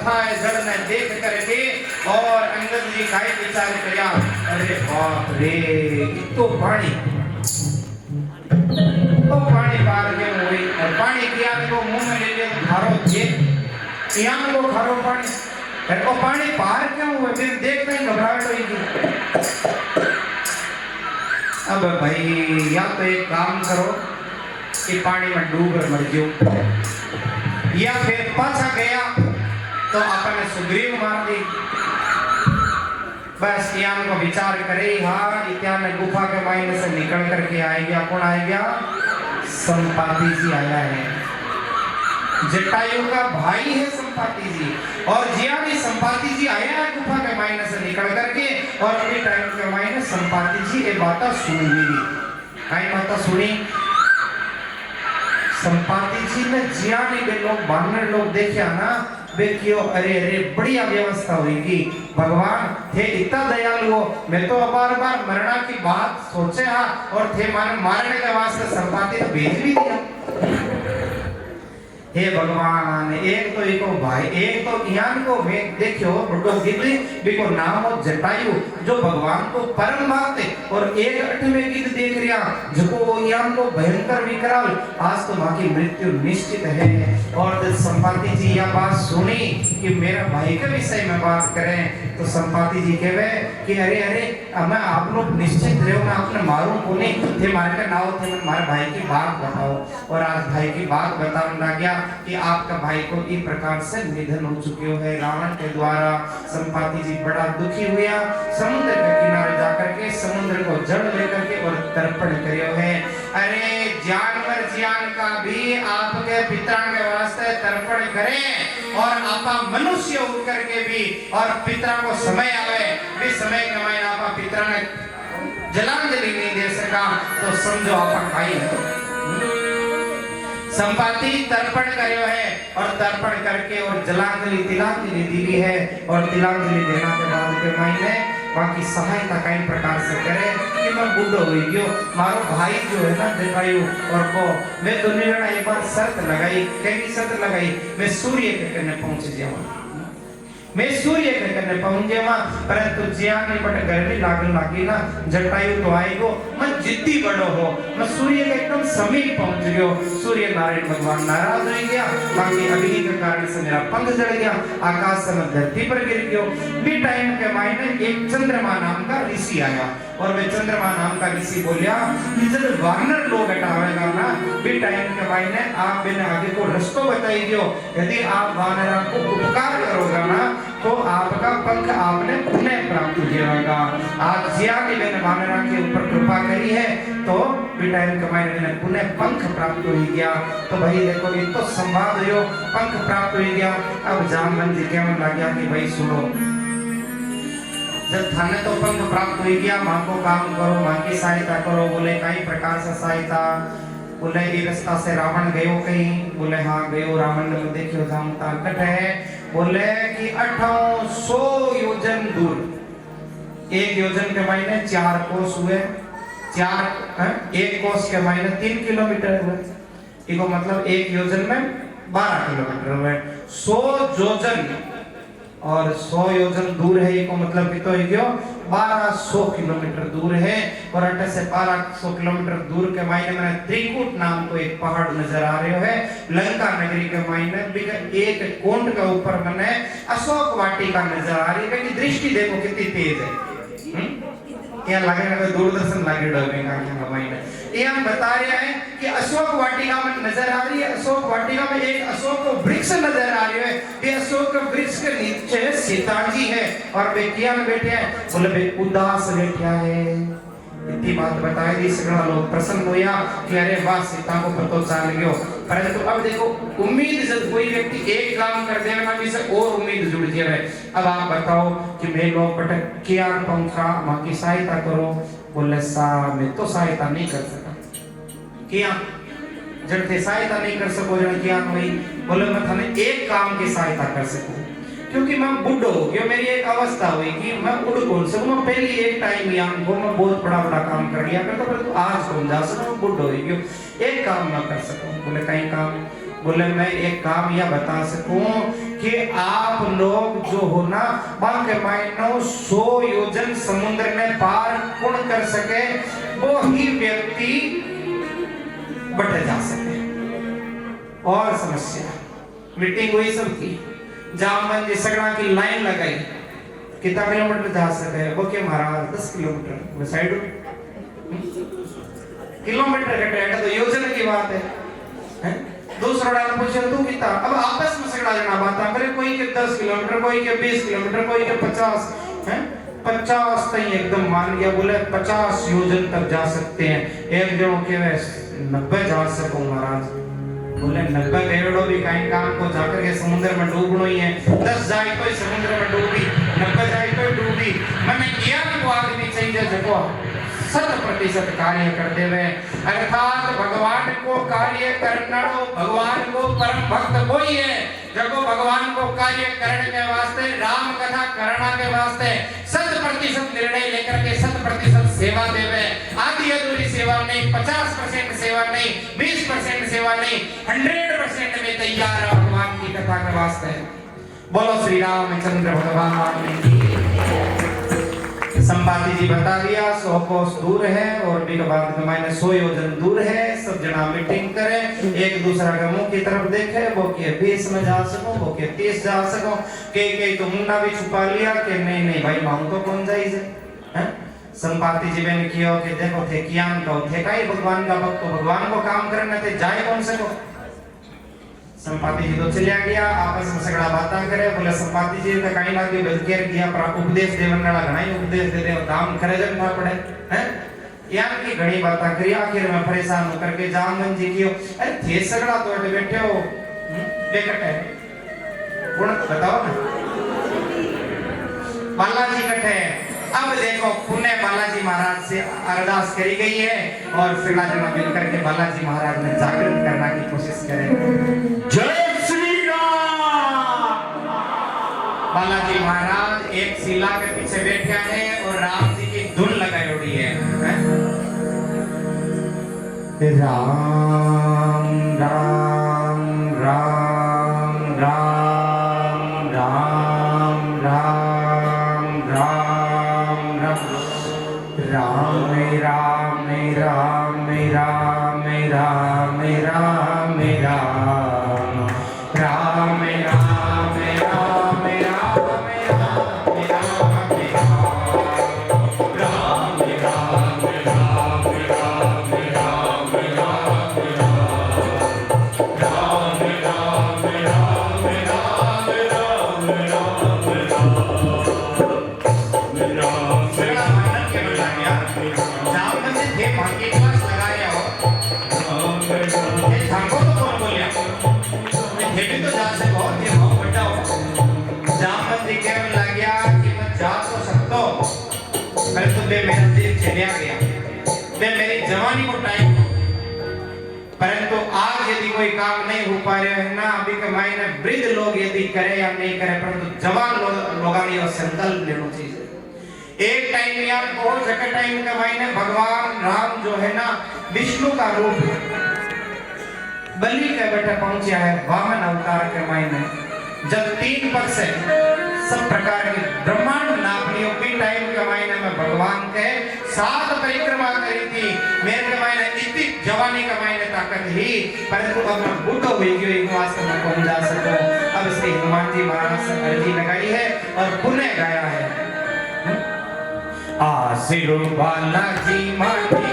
अथाय जल ने देख करके और अंगद जी काई विचार किया, अरे बाप रे तो पानी पार के हुई और पानी किया को मुंह में ले लिया तो खारो ये यहाँ को खारो पानी फिर को पानी पार क्यों हुए फिर देखते ही घबराहट होगी। अब भाई या तो एक काम करो कि पानी में डूब कर मर जाओ, या फिर पाछा गया तो अपने सुग्रीव मार दी। बस यान को विचार करे, हाँ इत्यान गुफा के मायने से निकल करके आएगा, कौन आएगा? संपाति जी आया है, जटायु का भाई है संपाति जी। और जिया भी संपाति जी आया है गुफा के मायने से निकल करके, और अभी टाइम के मायने संपाति जी ये बात सुनी भी कई बात सुनी। संपाति जी ने जिया ने लोग बानर लोग देखा ना वे क्यों, अरे अरे बढ़िया व्यवस्था होगी, भगवान थे इतना दयालु हो, मैं तो बार बार मरना की बात सोचे हाँ और थे मारने के वास्ते संपाति तो भेज भी दिया। हे भगवान, एक तो इको भाई, एक तो ज्ञान को मैं देखियो बड़ो गिद्ध बिको नाम हो जटायु जो भगवान को परम भक्त है, और एक अठवें गिद्ध देख रिया जो ज्ञान को भयंकर विकराल, आज तो मां की मृत्यु निश्चित है। और जब संपाति जी यह बात सुनी कि मेरा भाई के विषय में बात करें, तो संपाति जी कहवे कि अरे अरे मैं आप लोग निश्चित रहो, मैं आपने मारूं को नहीं थे, मारे का नाव थे, मारे भाई की बात बताओ। और आज भाई की बात बताने लग गया कि आपका भाई को इस प्रकार से निधन हो चुके है रावण के द्वारा। संपाति जी बड़ा दुखी हुआ, समुद्र के किनारे जाकर के समुद्र को जड़ लेकर के और तर्पण करियो है। अरे जानवर जियान का भी आपके पिता के वास्ते तर्पण करें, और आपा मनुष्य होकर के भी और पिता को समय आवे भी समय कमाए आपा पिता ने जलांजलि नहीं दे सका, तो समझो आपा खाई है। संपाति तर्पण करियो है, और तर्पण करके और जलांजलि तिलांजलि दी है, और तिलांजलि देना के बाद के महीने बाकी सहायता कई प्रकार से करे कि मैं बूढ़ो हो गयो, मारो भाई जो है ना जटायु और को मैं दुनिया ने एक बार शर्त लगाई, कैसी शर्त लगाई, मैं सूर्य के कने पहुंच जाऊं, मैं सूर्य के कने पहुंच जाऊं, परंतु जियान ने बट गर्मी लागने लगी ना, जटायु तो आएगो, मैं जिद्दी बड़ो हो, मैं सूर्य के एकदम समीप पहुंच गयो, सूर्य नारायण भगवान नाराज हो गया, बाकी अग्नि के कारण से मेरा पंख जल गया, आकाश से मैं धरती पर गिर गयो। भी टाइम के मायने एक चंद्रमा नाम का ऋषि आया, और वे चंद्रमा नाम का ऋषि बोलिया कि जब वानर लोग हटावेगा ना, भी टाइम के मायने आप बिना आगे को रास्ता बताई दियो, यदि आप वानर को उपकार करोगे ना तो आपका पंख आपने पुनः प्राप्त हो जाएगा। आज जिया ने मैंने वानर के ऊपर कृपा करी है, तो भी टाइम के मायने मैंने पुनः पंख प्राप्त हो गया। तो भाई देखो ये तो संवाद हो, पंख प्राप्त हो गया। अब जामवंत जी कहने लग गया कि भाई सुनो, जब थाने तो पंख प्राप्त हो गया, मां को काम करो, मां की सहायता करो। बोले कई प्रकार से सहायता, बोले ये रास्ता से रावण गयो कहीं, बोले हाँ गयो, रावण ने देखियो जाम ताकत है, बोले कि 800 योजन दूर, एक योजन के मायने 4 कोस हुए, 1 कोस के मायने 3 किलोमीटर हुए, इको मतलब एक योजन में 12 किलोमीटर हुए। 100 योजन और 100 योजन दूर है, इको मतलब कितो है गयो 1200 किलोमीटर दूर है। और अटे से 1200 किलोमीटर दूर के मायने में त्रिकूट नाम को एक पहाड़ नजर आ रहे है, लंका नगरी के मायने एक कोंड के ऊपर मैंने अशोक वाटिका नजर आ रही है, कि दृष्टि देखो कितनी तेज है। यहाँ लगे दूरदर्शन लगे डोबेगा यहाँ मायने ये हम बता रहे हैं कि अशोक वाटिका में नजर आ रही है, अशोक वाटिका में एक अशोक वृक्ष नजर आ रही है, ये अशोक वृक्ष के नीचे सीता जी है, और वे क्या में बैठे हैं, बोले वे उदास बैठा है। इतनी बात बताई दी, सगला लोग प्रसन्न होया कि अरे वाह सीता को पतो चल गयो। परंतु अब देखो उम्मीद जब कोई व्यक्ति एक काम कर देवे ना, से और उम्मीद जुड़ जाए। अब आप बताओ कि मैं लोग पटक क्या पंखा मां की सहायता करो, बोले सा मैं तो सहायता नहीं कर सका, क्या जब थे सहायता नहीं कर सको जन क्या हुई, बोले मैं थाने एक काम की सहायता कर सकूं, क्योंकि मैं बुढ़ो हो गया, मेरी एक अवस्था हुई कि मैं उड़ कौन सकूं, मैं पहले एक टाइम यान को मैं बहुत बड़ा काम कर लिया करता, परंतु आज कौन जा सकूं, मैं बुढ़ो हो गया, एक काम ना कर सकूं। बोले कहीं काम, बोले मैं एक काम यह बता सकूं कि आप लोग जो हो ना बांके मायनो 100 योजन समुद्र ने पार कौन कर सके, वो ही व्यक्ति बढ़ जा सके। और समस्या मीटिंग हुई सबकी, जामन जी सगड़ा की लाइन लगाई, कितना किलोमीटर जा सके, वो के महाराज 10 किलोमीटर, वो साइड किलोमीटर का ट्रेड तो योजना की बात है। दूसरा डाल पूछे तू कितना, अब आपस में सगड़ा जना बात करे, कोई के 10 किलोमीटर, कोई के 20 किलोमीटर, कोई के 50 है, 50 तक एकदम मान गया, बोले 50 योजन तक जा सकते हैं। एक जनों के वे 90 जा सको महाराज, बोले 90 करोड़ भी कहीं काम को जाकर के समुद्र में डूबनो ही है, 10 जाए तो समुद्र में डूबी, 90 जाए तो डूबी। मैंने किया कि वो आदमी चाहिए जगो 100% कार्य करते हुए, अर्थात भगवान को कार्य करना, भगवान को परम भक्त कोई है जगो भगवान को कार्य करने के वास्ते, राम कथा करना के वास्ते 100% निर्णय लेकर के 100% सेवा देवे। आधी अधूरी सेवा नहीं, 50% सेवा नहीं, 20% सेवा नहीं, 100% में तैयार है भगवान की कथा के वास्ते। बोलो श्री रामचंद्र भगवान की। संपाति जी बता दिया 100 कोस दूर है और भी बाद में मायने 100 योजन दूर है। सब जना मीटिंग करे, एक दूसरा के मुंह की तरफ देखे, वो के 20 में जा सको, वो के 30 जा सको, के तो मुंडा भी छुपा लिया कि नहीं नहीं भाई मांग तो कौन जाई है। संपाति जी ने किया कि देखो थे कियान का थे काई भगवान का भक्त, भगवान को काम करने थे जाए कौन सको। संपाति जी तो चलिया गया, आपस में सगड़ा बातें करे, बोले संपाति जी का कहीं लागे बलकेर किया पर उपदेश देवन वाला घना ही उपदेश दे दे काम करे जब ना पड़े हैं। यार की घनी बातें करी, आखिर में परेशान होकर के जामन जी कियो, अरे थे सगड़ा तो अटे बैठे हो बेकट है कौन बताओ ना, बालाजी कटे। अब देखो पुण्य बालाजी महाराज से अरदास करी गई है और फिर जना मिलकर के बालाजी महाराज ने जागृत करने की कोशिश करें। जय श्री राम। बालाजी महाराज एक शिला के पीछे बैठे हैं और राम जी की धुन लगाई उड़ी है। राम राम राम राम राम राम राम राम राम राम राम राम राम राम राम राम राम मेरी जवानी को टाइम, परंतु आज यदि कोई काम नहीं हो पा रहा है ना, अभी के मायने वृद्ध लोग यदि करे या नहीं करे, परंतु जवान लोगों ने संकल्प लेना चाहिए। एक टाइम यार बहुत जगह टाइम के मायने भगवान राम जो है ना विष्णु का रूप बलि के बेटे पहुंचा है वामन अवतार के मायने, जब 3 पक्ष है सब प्रकार के ब्रह्मांड नापनियों की टाइम के मायने में भगवान के 7 परिक्रमा करी थी। मेरे के मायने इतनी जवानी का मायने ताकत ही, परंतु अब मैं बूढ़ा हुई क्यों एक वास्तव में कौन जा सको। अब श्री हनुमान जी महाराज से अर्जी लगाई है और पुनः गाया है। आशीर्वाद बालाजी माटी